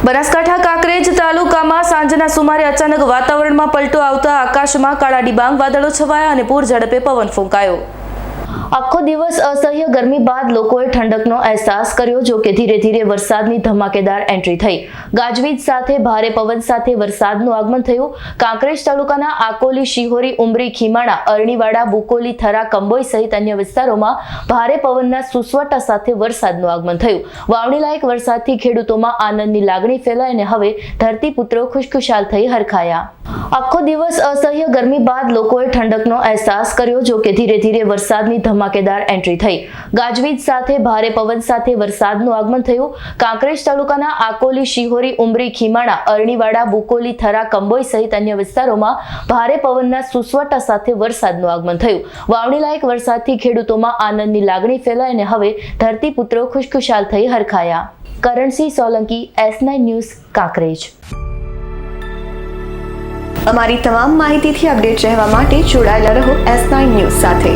બનાસકાંઠા કાંકરેજ તાલુકામાં સાંજના સુમારે અચાનક વાતાવરણમાં પલટો આવતા આકાશમાં કાળા ડિબાંગ વાદળો છવાયા અને પૂર ઝડપે પવન ફૂંકાયો। આખો દિવસ અસહ્ય ગરમી બાદ લોકોએ ઠંડકનો અહેસાસ કર્યો। જો કે ધીરે ધીરે વરસાદની ધમાકેદાર એન્ટ્રી થઈ। ગાજવીજ સાથે ભારે પવન સાથે વરસાદનું આગમન થયું। કાંકરેજ તાલુકાના આકોલી, શિહોરી, ઉમરી, ખીમાણા, અરણીવાડા, બુકોલી, થરા, કંબોઈ સહિત અન્ય વિસ્તારોમાં ભારે પવનના સુસવાટા સાથે વરસાદનું આગમન થયું। વાવણીલાયક વરસાદથી ખેડૂતોમાં આનંદની લાગણી ફેલાઈ અને હવે ધરતીપુત્રો ખુશખુશાલ થઈ હરખાયા। આખો દિવસ અસહ્ય ગરમી બાદ લોકોએ ઠંડકનો અહેસાસ કર્યો। જો કે ધીરે ધીરે વરસાદની ધમાકેદાર એન્ટ્રી થઈ। ગાજવીજ સાથે ભારે પવન સાથે વરસાદનું આગમન થયું। કાંકરેજ તાલુકાના આકોલી, શિહોરી, ઉમરી, ખીમાણા, અરણીવાડા, બુકોલી, થરા, કંબોઈ સહિત અન્ય વિસ્તારોમાં ભારે પવનના સુસવાટા સાથે વરસાદનું આગમન થયું। વાવણીલાયક વરસાદથી ખેડૂતોમાં આનંદની લાગણી ફેલાઈ અને હવે ધરતીપુત્રો ખુશખુશાલ થઈ હરખાયા। Karansinh Solanki, S9 news, Kankrej. અમારી તમામ માહિતીથી અપડેટ રહેવા માટે જોડાયેલા રહો S9 ન્યૂઝ સાથે।